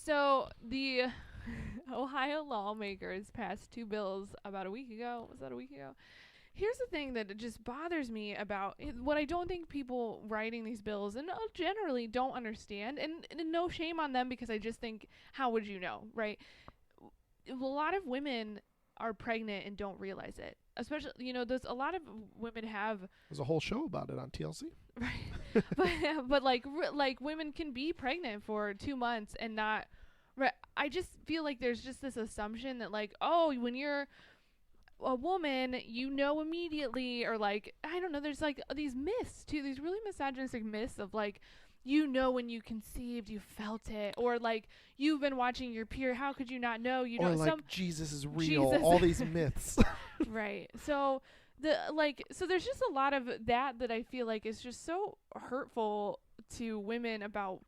So the Ohio lawmakers passed 2 bills about a week ago. Was that a week ago? Here's the thing that just bothers me about it, what I don't think people writing these bills and generally don't understand, and no shame on them because I just think, how would you know, right? A lot of women are pregnant and don't realize it. Especially, there's a lot of women have There's a whole show about it on TLC. right, but like women can be pregnant for 2 months and not. Right, I just feel like there's just this assumption that like, oh, when you're a woman, immediately, or like, I don't know, there's like these myths too, these really misogynistic myths of like, when you conceived, you felt it, or like you've been watching your period, how could you not know? Or like Jesus is real. All these myths. Right. So so there's just a lot of that I feel like is just so hurtful to women about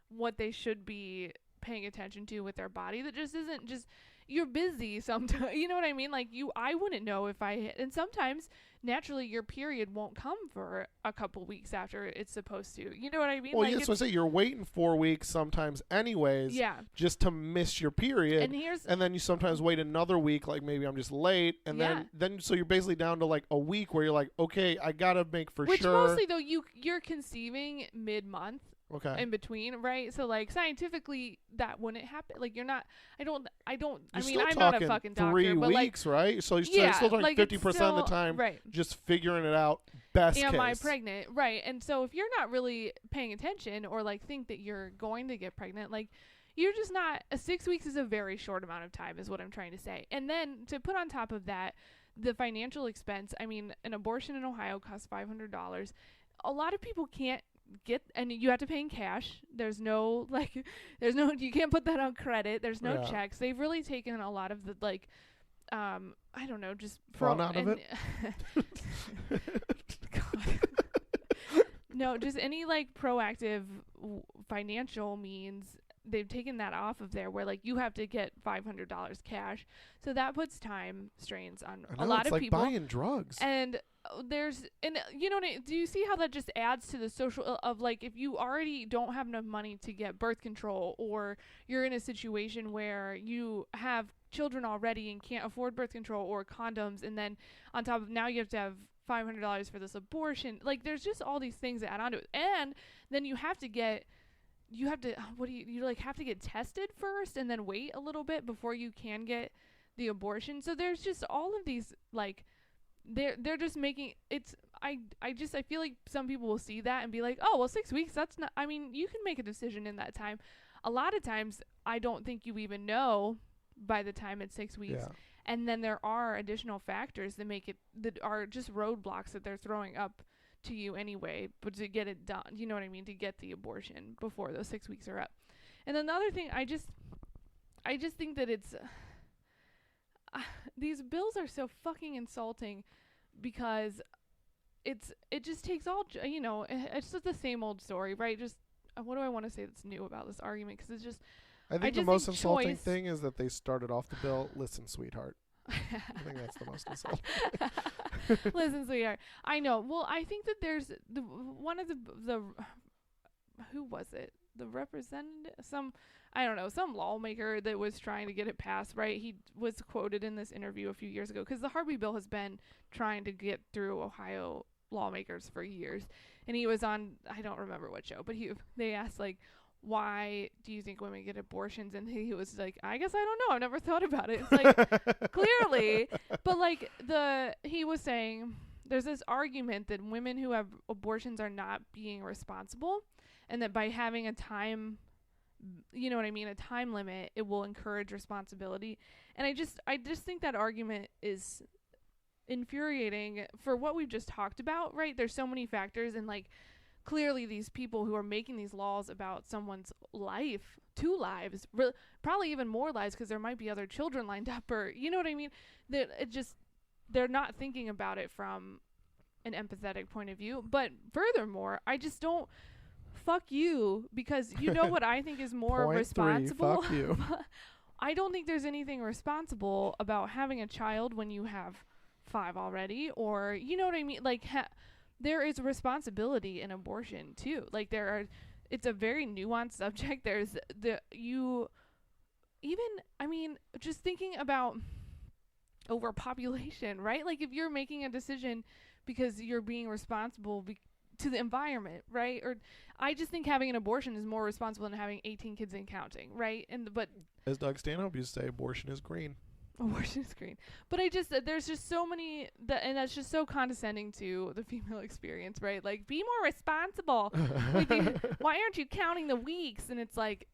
what they should be paying attention to with their body, that just isn't just, you're busy sometimes, you know what I mean? Like I wouldn't know if and sometimes naturally your period won't come for a couple weeks after it's supposed to, you know what I mean? Well, like yes, so I say you're waiting 4 weeks sometimes anyways, yeah, just to miss your period, and then you sometimes wait another week, like maybe I'm just late, and then so you're basically down to like a week where you're like, okay, I gotta make for which sure. Mostly though you're conceiving mid-month. Okay. In between, right? So like scientifically that wouldn't happen. Like you're not, I mean, I'm not a fucking doctor, 3 but weeks, like, right? So you're still talking like 50% of the time, right, just figuring it out. Best case. Am I pregnant? Right. And so if you're not really paying attention or like think that you're going to get pregnant, like you're just not. 6 weeks is a very short amount of time, is what I'm trying to say. And then to put on top of that the financial expense, I mean, an abortion in Ohio costs $500. A lot of people can't get, and you have to pay in cash. There's no you can't put that on credit. There's no checks. They've really taken a lot of the like I don't know, just fun out of it. No, just any like proactive financial means, they've taken that off of there, where like you have to get $500 cash, so that puts time strains on a lot of like people. Buying drugs. And do you see how that just adds to the social of like, if you already don't have enough money to get birth control, or you're in a situation where you have children already and can't afford birth control or condoms, and then on top of now you have to have $500 for this abortion, like there's just all these things that add on to it. And then you have to get have to get tested first and then wait a little bit before you can get the abortion. So there's just all of these like, they're just making it's I feel like some people will see that and be like, oh well, 6 weeks, that's not, I mean, you can make a decision in that time. A lot of times I don't think you even know by the time it's 6 weeks. And then there are additional factors that are just roadblocks that they're throwing up to you anyway, but to get it done, you know what I mean, to get the abortion before those 6 weeks are up. And then the other thing, I just think that it's these bills are so fucking insulting, because it just takes all, it's just the same old story, right? Just what do I want to say that's new about this argument? Because it's just, I think the most insulting thing is that they started off the bill, listen, sweetheart. I think that's the most insulting. Listen, sweetheart. I know. Well, I think that there's one of the who was it? The representative, some lawmaker that was trying to get it passed, right? He was quoted in this interview a few years ago, because the Heartbeat bill has been trying to get through Ohio lawmakers for years. And he was on, I don't remember what show, but they asked like, why do you think women get abortions? And he was like, I guess I don't know. I've never thought about it. It's like, clearly. But like he was saying there's this argument that women who have abortions are not being responsible, and that by having a time, you know what I mean, a time limit, it will encourage responsibility. And I just think that argument is infuriating for what we've just talked about, right? There's so many factors, and like, clearly these people who are making these laws about someone's life, 2 lives, probably even more lives, because there might be other children lined up, or you know what I mean, that they're not thinking about it from an empathetic point of view. But furthermore, I just don't, fuck you, because you know what I think is more responsible. 3, fuck you. I don't think there's anything responsible about having a child when you have 5 already, or you know what I mean, like there is responsibility in abortion too. Like it's a very nuanced subject. There's even, I mean, just thinking about overpopulation, right? Like if you're making a decision because you're being responsible to the environment, right? Or I just think having an abortion is more responsible than having 18 kids and counting, right? But as Doug Stanhope used to say, abortion is green. Abortion is green. But there's just so many and that's just so condescending to the female experience, right? Like, be more responsible. Why aren't you counting the weeks? And it's like,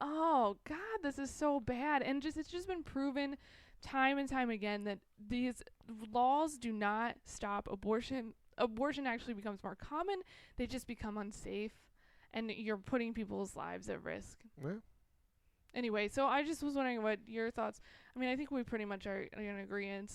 oh God, this is so bad. And it's just been proven time and time again that these laws do not stop abortion. Abortion actually becomes more common. They just become unsafe, and you're putting people's lives at risk. Yeah. Anyway, so I just was wondering what your thoughts. I mean, I think we pretty much are in agreement.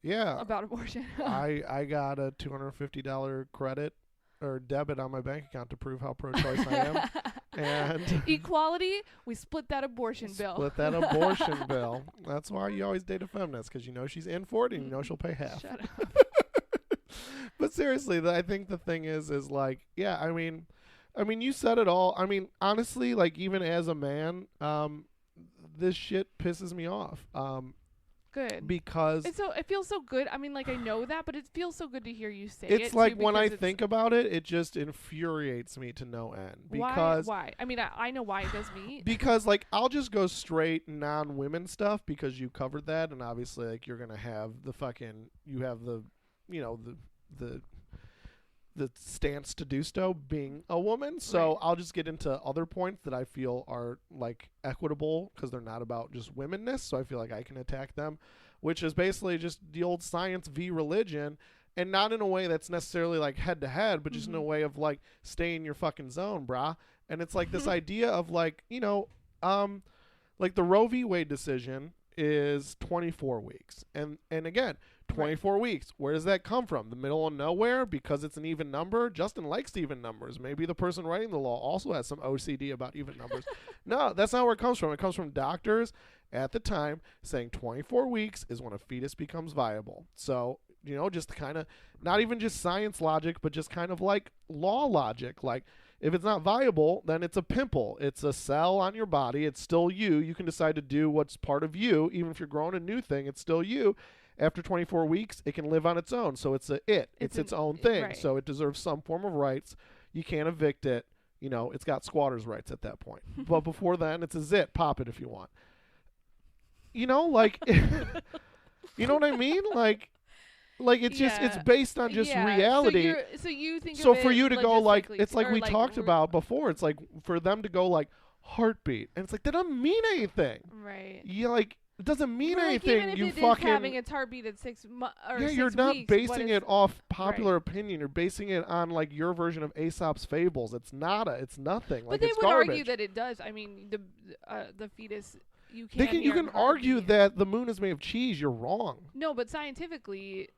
Yeah. About abortion. I got a $250 credit or debit on my bank account to prove how pro-choice I am. And equality, we split that abortion bill. Split that abortion bill. That's why you always date a feminist, because you know she's in for it and you know she'll pay half. Shut up. But seriously, I think the thing is like, yeah, I mean, you said it all. I mean, honestly, like, even as a man, this shit pisses me off. Good. Because it feels so good. I mean, like, I know that, but it feels so good to hear you say it's like when I think about it, it just infuriates me to no end. Because why? I mean, I know why it does me. Because, like, I'll just go straight non-women stuff because you covered that, and obviously, like, you're gonna have the stance to do so being a woman. So right. I'll just get into other points that I feel are, like, equitable because they're not about just womenness. So I feel like I can attack them, which is basically just the old science v religion, and not in a way that's necessarily like head to head, but just in a way of like, stay in your fucking zone, brah. And it's like this idea of like, like the Roe v. Wade decision is 24 weeks. And again, 24 weeks. Where does that come from? The middle of nowhere? Because it's an even number? Justin likes even numbers. Maybe the person writing the law also has some OCD about even numbers. No, that's not where it comes from. It comes from doctors at the time saying 24 weeks is when a fetus becomes viable. So, just kind of, not even just science logic, but just kind of like law logic. Like, if it's not viable, then it's a pimple. It's a cell on your body. It's still you. You can decide to do what's part of you. Even if you're growing a new thing, it's still you. After 24 weeks, it can live on its own. So it's its own thing. Right. So it deserves some form of rights. You can't evict it. It's got squatters' rights at that point. But before then, it's a zit. Pop it if you want. Like, you know what I mean? Like it's just, it's based on just reality. So you think so for you to go like, it's like we talked about before. It's like for them to go like heartbeat, and it's like, that doesn't mean anything. Right. You like, it doesn't mean anything. Even if you it fucking is having its heartbeat at 6 months or 6 you're not weeks, basing it off popular opinion. You're basing it on like your version of Aesop's fables. It's nada. It's nothing. Like, but they it's would garbage. argue that it does. I mean, the fetus. You can argue that the moon is made of cheese. You're wrong. No, but scientifically,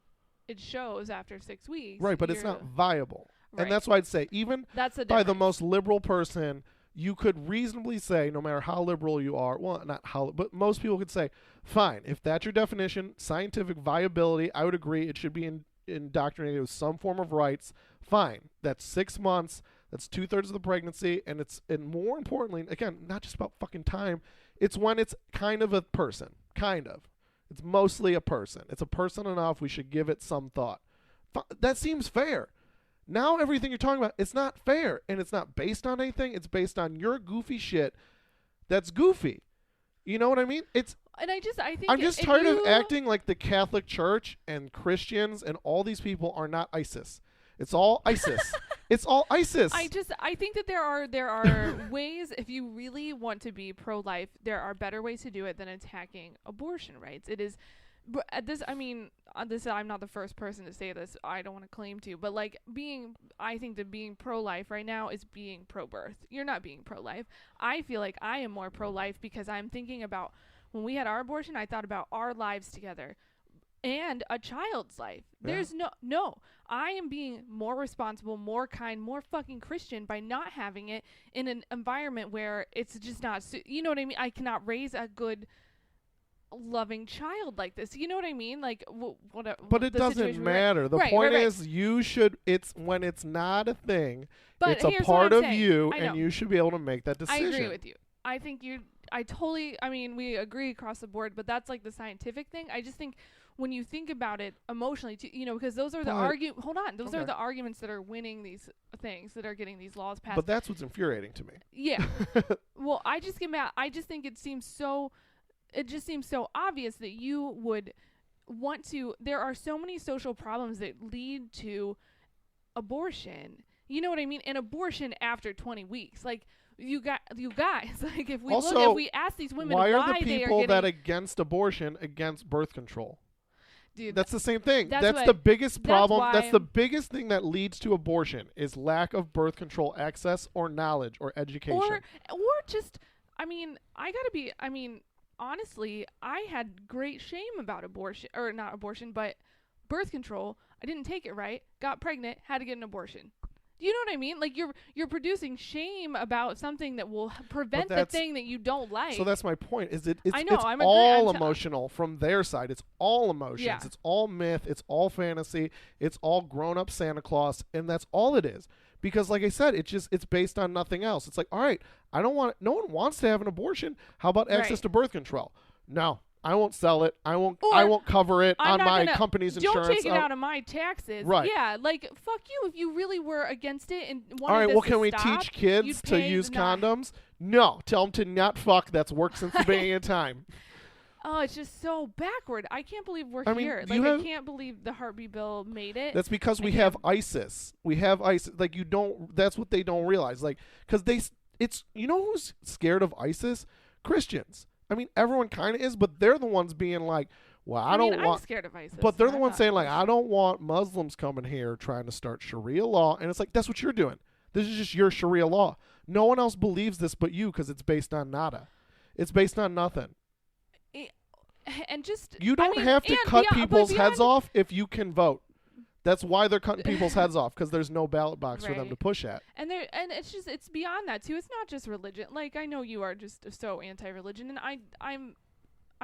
it shows after 6 weeks. Right, but it's not viable. Right. And that's why I'd say, even by the most liberal person, you could reasonably say, no matter how liberal you are, well, not how, but most people could say, fine, if that's your definition, scientific viability, I would agree it should be indoctrinated with some form of rights. Fine. That's 6 months. That's 2/3 of the pregnancy. And more importantly, again, not just about fucking time. It's when it's kind of a person. Kind of. It's mostly a person. It's a person enough. We should give it some thought. That seems fair. Now everything you're talking about, it's not fair. And it's not based on anything. It's based on your goofy shit that's goofy. You know what I mean? I'm just tired of acting like the Catholic Church and Christians and all these people are not ISIS. It's all ISIS. It's all ISIS. I think that there are ways, if you really want to be pro-life, there are better ways to do it than attacking abortion rights. It is I'm not the first person to say this. I don't want to claim to, but like I think that being pro-life right now is being pro-birth. You're not being pro-life. I feel like I am more pro-life because I'm thinking about when we had our abortion, I thought about our lives together. And a child's life. Yeah. There's no. I am being more responsible, more kind, more fucking Christian by not having it in an environment where it's just not. You know what I mean? I cannot raise a good, loving child like this. You know what I mean? Like But it doesn't matter. The point is, you should. It's when it's not a thing. But it's a part of you, and you should be able to make that decision. I agree with you. I think totally, I mean, we agree across the board, but that's like the scientific thing. I just think when you think about it emotionally, too, because those are the those are the arguments that are winning these things, that are getting these laws passed. But that's what's infuriating to me. Yeah. Well, I just think it seems so obvious that you would want to. There are so many social problems that lead to abortion. You know what I mean? And abortion after 20 weeks. Like, you guys, like, if we ask these women why are the they are people getting, that against abortion against birth control? Dude, that's the same thing. That's the biggest problem. That's the biggest thing that leads to abortion is lack of birth control access or knowledge or education. Or just, I mean, honestly, I had great shame about abortion, or not abortion, but birth control. I didn't take it right, got pregnant, had to get an abortion. Do you know what I mean? Like, you're producing shame about something that will prevent the thing that you don't like. So that's my point. It's I'm all emotional from their side. It's all emotions. Yeah. It's all myth. It's all fantasy. It's all grown-up Santa Claus, and that's all it is. Because, like I said, it's based on nothing else. It's like, all right, no one wants to have an abortion. How about access to birth control? No. I won't sell it. I won't cover it on my company's insurance. Don't take it out of my taxes. Right. Yeah, like, fuck you if you really were against it and wanted all right, this well, can to we stop, teach kids to use condoms? No. Tell them to not fuck. That's worked since the beginning of time. Oh, it's just so backward. I can't believe we're here. Like, I can't believe the heartbeat bill made it. That's because we have ISIS. We have ISIS. Like, that's what they don't realize. Like, because you know who's scared of ISIS? Christians. I mean, everyone kind of is, but they're the ones being like, well, I'm scared of ISIS. But they're the ones saying, like, I don't want Muslims coming here trying to start Sharia law. And it's like, that's what you're doing. This is just your Sharia law. No one else believes this but you because it's based on nada. It's based on nothing. And just... You don't have to cut people's heads off if you can vote. That's why they're cutting people's heads off, because there's no ballot box for them to push at. And it's beyond that too. It's not just religion. Like, I know you are just so anti-religion, and I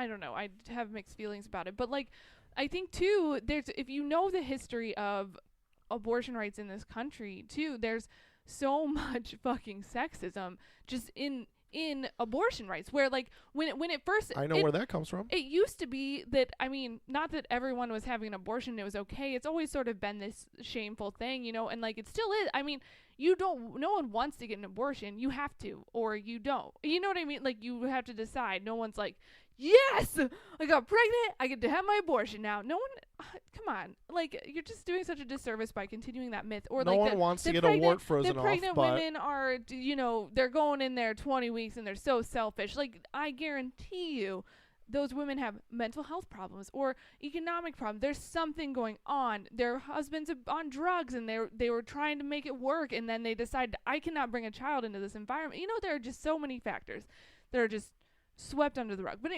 don't know. I have mixed feelings about it. But, like, I think too, if you know the history of abortion rights in this country too, there's so much fucking sexism just in abortion rights, where, like, when it first, I know where that comes from. It used to be that, I mean, not that everyone was having an abortion, it was okay. It's always sort of been this shameful thing, and, like, it still is. I mean, no one wants to get an abortion. You have to, or you don't. You know what I mean? Like, you have to decide. No one's like, yes, I got pregnant, I get to have my abortion now. No one, come on. Like, you're just doing such a disservice by continuing that myth. Or, no like, one wants to get a wart frozen off. The pregnant women are, they're going in there 20 weeks and they're so selfish. Like, I guarantee you, those women have mental health problems or economic problems. There's something going on. Their husbands are on drugs and they were trying to make it work, and then they decide, I cannot bring a child into this environment. There are just so many factors that are just swept under the rug. But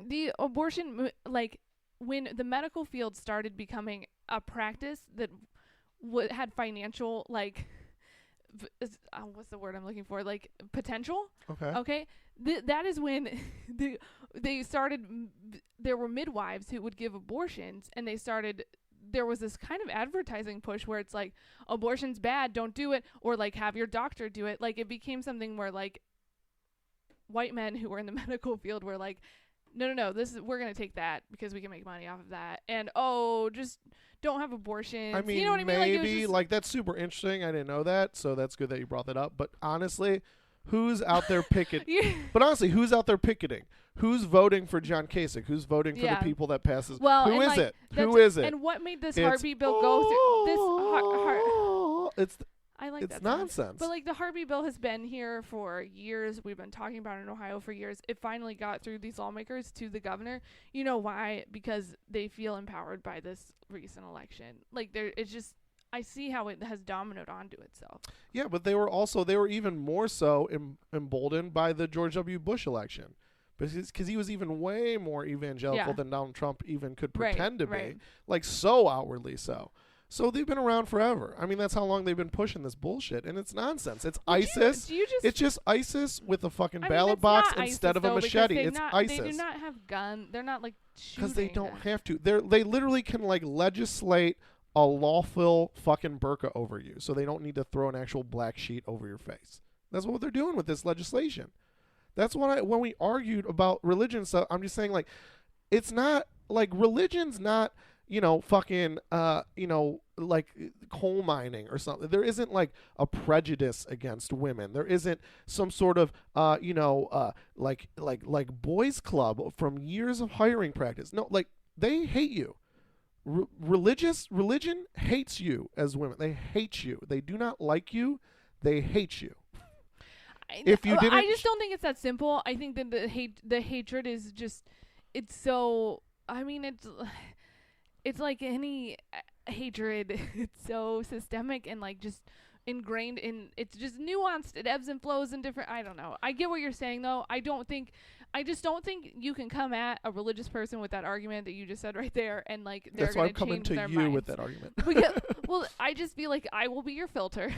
the abortion, like, when the medical field started becoming a practice that had financial, like, what's the word I'm looking for? Like, potential. Okay. That is when they started. There were midwives who would give abortions, and there was this kind of advertising push where it's like, abortion's bad, don't do it, or, like, have your doctor do it. Like, it became something where, like, white men who were in the medical field were like, no, we're going to take that because we can make money off of that. And, just don't have abortions. I mean, you know what I mean? Maybe, like, that's super interesting. I didn't know that, so that's good that you brought that up. But honestly, who's out there picketing? But honestly, who's out there picketing? Who's voting for John Kasich? Who's voting for the people that passes? Well, Who is it? Who is it? And what made this heartbeat bill go through this? I like it's that nonsense. Sound. But, like, the heartbeat bill has been here for years. We've been talking about it in Ohio for years. It finally got through these lawmakers to the governor. You know why? Because they feel empowered by this recent election. Like, it's just, I see how it has dominoed onto itself. Yeah, but they were even more so emboldened by the George W. Bush election. Because he was even way more evangelical than Donald Trump even could pretend to be. Like, so outwardly so. So they've been around forever. I mean, that's how long they've been pushing this bullshit, and it's nonsense. It's ISIS. It's just ISIS with a fucking ballot box instead of a machete. It's ISIS. They do not have guns. They're not, like, shooting. Because they don't have to. They literally can, like, legislate a lawful fucking burqa over you, so they don't need to throw an actual black sheet over your face. That's what they're doing with this legislation. That's what when we argued about religion stuff, I'm just saying, like, it's not like religion's not, fucking, like coal mining or something. There isn't like a prejudice against women. There isn't some sort of, like boys club from years of hiring practice. No, like they hate you. Religion hates you as women. They hate you. They do not like you. They hate you. If you didn't, I just don't think it's that simple. I think that the hatred is just, it's so. I mean, it's like any hatred. It's so systemic and like just ingrained in. It's just nuanced. It ebbs and flows in different. I don't know. I get what you're saying though. I just don't think you can come at a religious person with that argument that you just said right there, and like they're going to change their minds. That's why I'm coming to you with that argument. Well, I just feel like I will be your filter.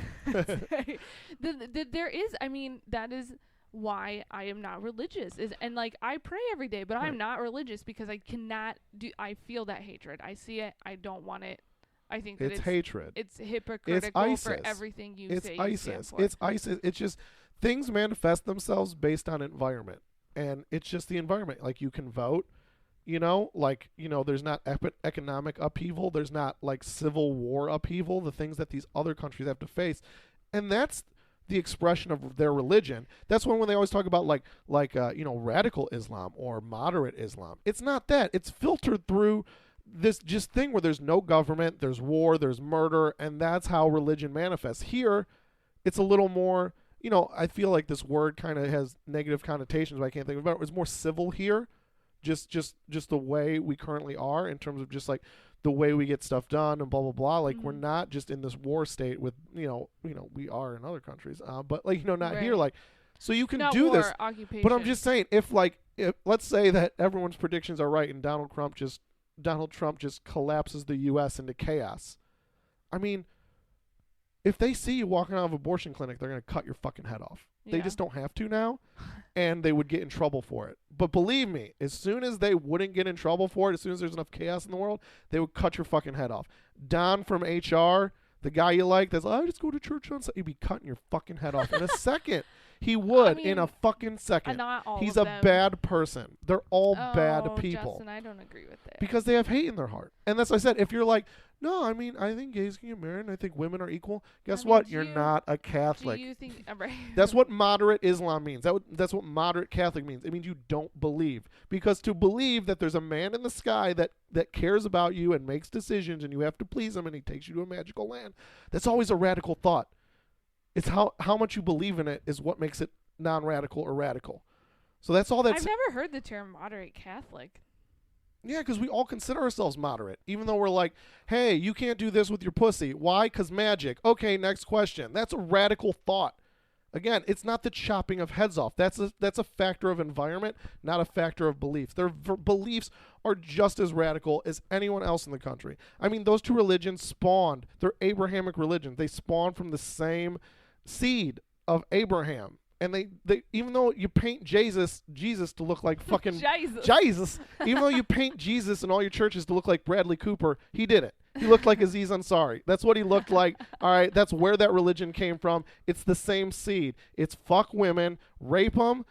There is, I mean, that is why I am not religious. And like I pray every day, but I'm not religious because I cannot do. I feel that hatred. I see it. I don't want it. I think that it's hatred. It's hypocritical for everything you say. It's ISIS. It's ISIS. It's just things manifest themselves based on environment. And it's just the environment. Like you can vote, there's not economic upheaval. There's not like civil war upheaval, the things that these other countries have to face. And that's the expression of their religion. That's when they always talk about radical Islam or moderate Islam. It's not that. It's filtered through this just thing where there's no government, there's war, there's murder, and that's how religion manifests. Here, it's a little more... I feel like this word kind of has negative connotations, but I can't think of it. It's more civil here, just the way we currently are in terms of just like the way we get stuff done and blah blah blah. Like we're not just in this war state with we are in other countries, but like not here. Like so you can do this, occupation. But I'm just saying if let's say that everyone's predictions are right and Donald Trump just collapses the U.S. into chaos. I mean. If they see you walking out of an abortion clinic, they're going to cut your fucking head off. Yeah. They just don't have to now, and they would get in trouble for it. But believe me, as soon as they wouldn't get in trouble for it, as soon as there's enough chaos in the world, they would cut your fucking head off. Don from HR, the guy you like, that's I just go to church on Sunday, he'd be cutting your fucking head off in a second. He would in a fucking second. Not all He's of a them. bad person. They're all bad people. Justin, I don't agree with that. Because they have hate in their heart. And that's what I said. If you're like, no, I mean, I think gays can get married and I think women are equal. Guess what? You're not a Catholic. Do you think, right. That's what moderate Islam means. That's what moderate Catholic means. It means you don't believe. Because to believe that there's a man in the sky that cares about you and makes decisions and you have to please him and he takes you to a magical land, that's always a radical thought. It's how much you believe in it is what makes it non-radical or radical. So that's all that's... I've never heard the term moderate Catholic. Yeah, because we all consider ourselves moderate, even though we're like, hey, you can't do this with your pussy. Why? Because magic. Okay, next question. That's a radical thought. Again, it's not the chopping of heads off. That's a factor of environment, not a factor of belief. Their beliefs are just as radical as anyone else in the country. I mean, those two religions spawned. They're Abrahamic religions. They spawned from the same seed of Abraham. And they even though you paint Jesus to look like fucking Jesus, even though you paint Jesus in all your churches to look like Bradley Cooper, he did it. He looked like Aziz Ansari. That's what he looked like. All right, that's where that religion came from. It's the same seed. It's fuck women, rape them,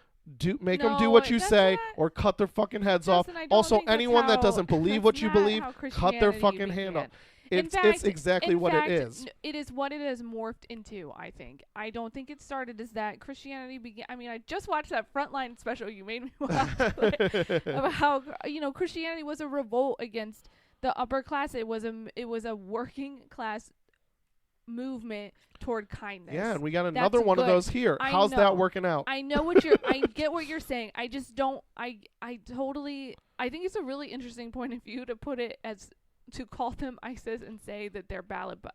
make them do what you say, or cut their fucking heads off. Also, anyone that doesn't believe what you believe, cut their fucking hand off. It's exactly what it is. It is what it has morphed into, I think. I don't think it started as that. Christianity began... I mean, I just watched that Frontline special you made me watch about how, Christianity was a revolt against the upper class. It was a working class movement toward kindness. Yeah, and we got another one of those here. How's that working out? I know what you're... I get what you're saying. I just don't... I totally... I think it's a really interesting point of view to put it as... to call them ISIS and say that their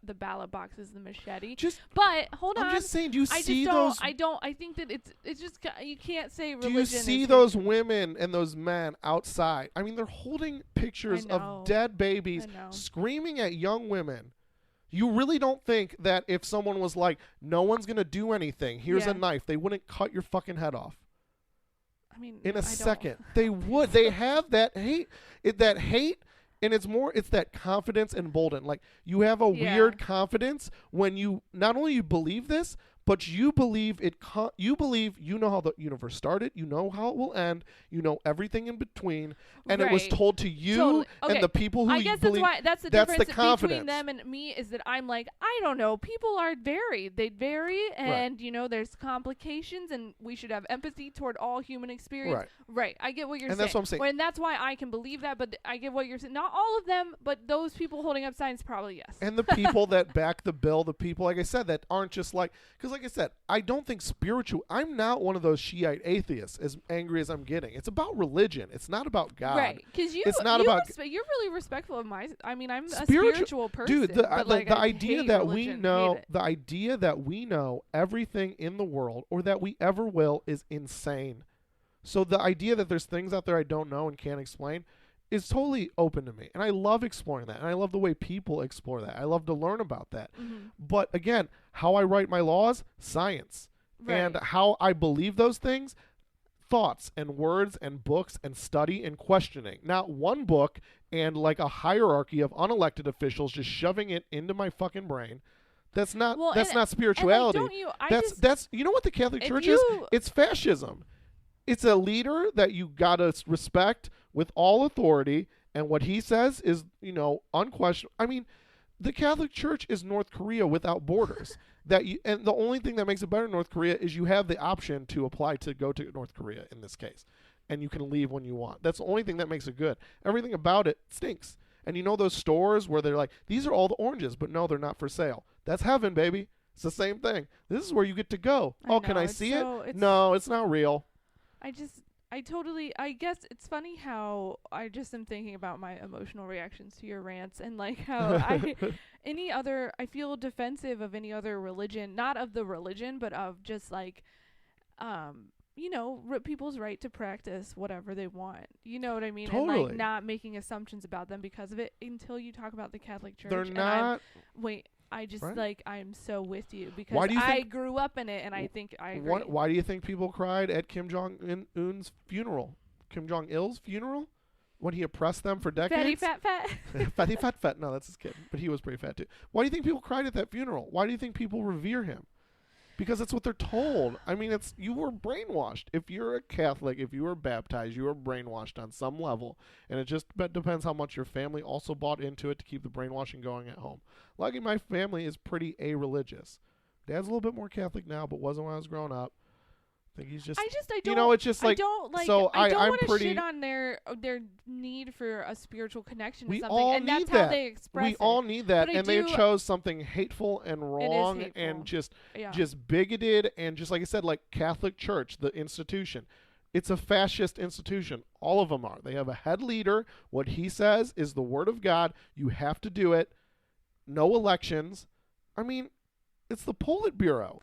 the ballot box is the machete. But hold on. I'm just saying, do you see those? I think that it's just you can't say religion. Do you see those women and those men outside? I mean, they're holding pictures of dead babies, screaming at young women. You really don't think that if someone was like, no one's gonna do anything, here's a knife, they wouldn't cut your fucking head off? I mean, in a second, they would. They have that hate. And it's that confidence emboldened. Like, you have a weird confidence when you, not only you believe this, but you believe you believe you know how the universe started, you know how it will end, you know everything in between, and it was Right. told to you Totally. Okay. and the people who I you guess believe. that's the That's difference the between confidence. them and me, is that I'm like, I don't know. People are varied. They vary, and there's complications, and we should have empathy toward all human experience. Right. Right. I get what you're And saying. that's what I'm saying. And that's why I can believe that, but I get what you're saying. Not all of them, but those people holding up signs, probably yes. And the people that back the bill, the people, like I said, that aren't just like, because like I said, I don't think I'm not one of those Shiite atheists, as angry as I'm getting. It's about religion. It's not about God. Right, because it's not about. You're really respectful of my. I mean, I'm a Spiritual- spiritual person, Dude, but like, the I idea hate that religion, we know, hate it. the idea that we know everything in the world, or that we ever will, is insane. So the idea that there's things out there I don't know and can't explain is totally open to me. And I love exploring that. And I love the way people explore that. I love to learn about that. Mhm. But again, how I write my laws, science. Right. And how I believe those things, thoughts and words and books and study and questioning. Not one book and like a hierarchy of unelected officials just shoving it into my fucking brain. That's not not spirituality. And like, don't you, that's you know what the Catholic Church is? It's fascism. It's a leader that you gotta respect with all authority, and what he says is, unquestionable. I mean, the Catholic Church is North Korea without borders. And the only thing that makes it better in North Korea is you have the option to apply to go to North Korea in this case, and you can leave when you want. That's the only thing that makes it good. Everything about it stinks. And those stores where they're like, these are all the oranges, but no, they're not for sale. That's heaven, baby. It's the same thing. This is where you get to go. Can I see it? No, it's not real. I guess it's funny how I just am thinking about my emotional reactions to your rants, and like how I feel defensive of any other religion, not of the religion, but of just like, people's right to practice whatever they want. You know what I mean? Totally. And like not making assumptions about them because of it until you talk about the Catholic Church. They're not. I just right? like, I'm so with you because Why do you I think, grew up in it, and I think I agree. Why do you think people cried at Kim Jong-un's funeral? Kim Jong-il's funeral? When he oppressed them for decades? Fatty fat. Fatty fat. No, that's his kid. But he was pretty fat too. Why do you think people cried at that funeral? Why do you think people revere him? Because that's what they're told. I mean, you were brainwashed. If you're a Catholic, if you were baptized, you were brainwashed on some level. And it just depends how much your family also bought into it to keep the brainwashing going at home. Luckily, my family is pretty a-religious. Dad's a little bit more Catholic now, but wasn't when I was growing up. I think he's just. I don't. It's just like. I don't want to pretty, shit on their need for a spiritual connection we to something, all and need that's that. how they express We all need that, But and they chose something hateful and wrong hateful. and just Yeah. bigoted and just like I said, like Catholic Church, the institution. It's a fascist institution. All of them are. They have a head leader. What he says is the word of God. You have to do it. No elections. I mean, it's the Politburo.